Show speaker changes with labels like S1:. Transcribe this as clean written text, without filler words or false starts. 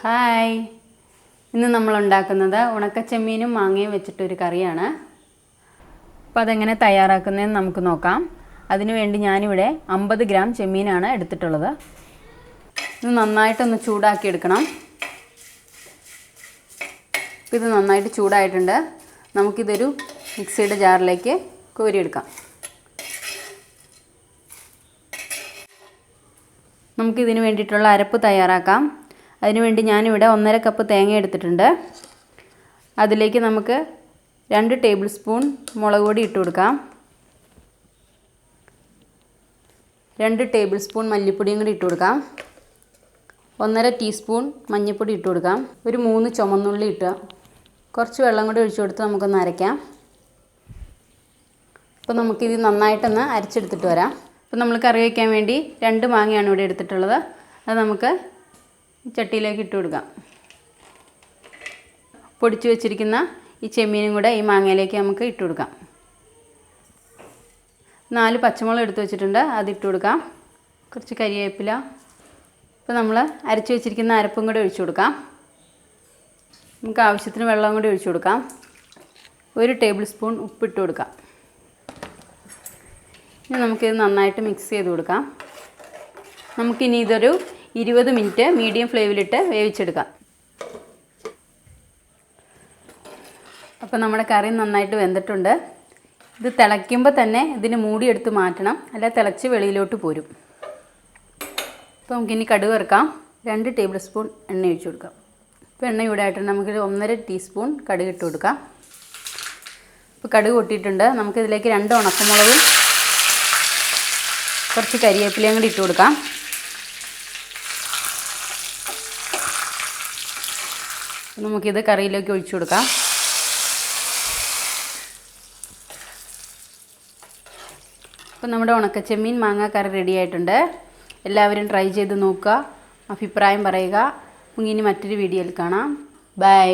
S1: Hi, ഇന്ന് നമ്മൾ ഉണ്ടാക്കുന്നത് ഉണക്ക ചെമ്മീനും മാങ്ങയും വെച്ചിട്ടൊരു കറിയാണ്. അപ്പോൾ അതെങ്ങനെ തയ്യാറാക്കുന്നതെന്ന് നമുക്ക് നോക്കാം. അതിനുവേണ്ടി ഞാനിവിടെ 50 ഗ്രാം ചെമ്മീനാണ് എടുത്തിട്ടുള്ളത്. ഇത് നന്നായിട്ടൊന്ന് ചൂടാക്കി എടുക്കണം. ഇത് നന്നായിട്ട് ചൂടായിട്ടുണ്ട്. നമുക്കിതൊരു മിക്സിയുടെ ജാറിലേക്ക് കോരിയെടുക്കാം. നമുക്കിതിന് വേണ്ടിയിട്ടുള്ള അരപ്പ് തയ്യാറാക്കാം. അതിനുവേണ്ടി ഞാനിവിടെ 1.5 കപ്പ് തേങ്ങ എടുത്തിട്ടുണ്ട്. അതിലേക്ക് നമുക്ക് 2 ടേബിൾ സ്പൂൺ മുളക് പൊടി ഇട്ട് കൊടുക്കാം. 2 ടേബിൾ സ്പൂൺ മല്ലിപ്പൊടിയും കൂടി ഇട്ട് കൊടുക്കാം. 1.5 ടീസ്പൂൺ മഞ്ഞൾപ്പൊടി ഇട്ട് കൊടുക്കാം. ഒരു 3 ചുമന്നുള്ളി ഇട്ടുക. കുറച്ച് വെള്ളം കൂടി ഒഴിച്ചു കൊടുത്ത് നമുക്കൊന്ന് അരയ്ക്കാം. അപ്പോൾ നമുക്കിത് നന്നായിട്ടൊന്ന് അരച്ചെടുത്തിട്ട് വരാം. അപ്പോൾ നമ്മൾ കറി വയ്ക്കാൻ വേണ്ടി 2 മാങ്ങയാണ് ഇവിടെ എടുത്തിട്ടുള്ളത്. അത് നമുക്ക് ചട്ടിയിലേക്ക് ഇട്ട് കൊടുക്കാം. പൊടിച്ചു വെച്ചിരിക്കുന്ന ഈ ചെമ്മീനും കൂടെ ഈ മാങ്ങയിലേക്ക് നമുക്ക് ഇട്ട് കൊടുക്കാം. 4 പച്ചമുളക് എടുത്ത് വെച്ചിട്ടുണ്ട്, അത് ഇട്ട് കൊടുക്കാം. കുറച്ച് കരിവേപ്പില. ഇപ്പോൾ നമ്മൾ അരച്ചു വെച്ചിരിക്കുന്ന അരപ്പും കൂടെ ഒഴിച്ചു കൊടുക്കാം. നമുക്ക് ആവശ്യത്തിന് വെള്ളം കൂടി ഒഴിച്ചു കൊടുക്കാം. 1 ടേബിൾ സ്പൂൺ ഉപ്പിട്ട് കൊടുക്കാം. ഇനി നമുക്കിത് നന്നായിട്ട് മിക്സ് ചെയ്ത് കൊടുക്കാം. നമുക്കിനി ഇതൊരു 20 മിനിറ്റ് മീഡിയം ഫ്ലെയിമിലിട്ട് വേവിച്ചെടുക്കാം. അപ്പോൾ നമ്മുടെ കറി നന്നായിട്ട് വെന്തിട്ടുണ്ട്. ഇത് തിളയ്ക്കുമ്പോൾ തന്നെ ഇതിന് മൂടിയെടുത്ത് മാറ്റണം, അല്ല തിളച്ച് വെളിയിലോട്ട് പോരും. അപ്പോൾ നമുക്കിനി കടുക് വറുക്കാം. 2 ടേബിൾ സ്പൂൺ എണ്ണ ഒഴിച്ച് കൊടുക്കാം. ഇപ്പോൾ എണ്ണ ചൂടായിട്ടുണ്ട്. നമുക്കൊരു 1.5 ടീസ്പൂൺ കടുക് ഇട്ട് കൊടുക്കാം. ഇപ്പോൾ കടുക് പൊട്ടിയിട്ടുണ്ട്. നമുക്കിതിലേക്ക് 2 ഉണക്കമുളകും കുറച്ച് കരിവേപ്പിലയും കൂടി ഇട്ട് കൊടുക്കാം. നമുക്കിത് കറിയിലേക്ക് ഒഴിച്ചു കൊടുക്കാം. അപ്പോൾ നമ്മുടെ ഉണക്ക ചെമ്മീൻ മാങ്ങ കറി റെഡി ആയിട്ടുണ്ട്. എല്ലാവരും ട്രൈ ചെയ്ത് നോക്കുക, അഭിപ്രായം പറയുക. ഇനി മറ്റൊരു വീഡിയോയിൽ കാണാം. ബൈ.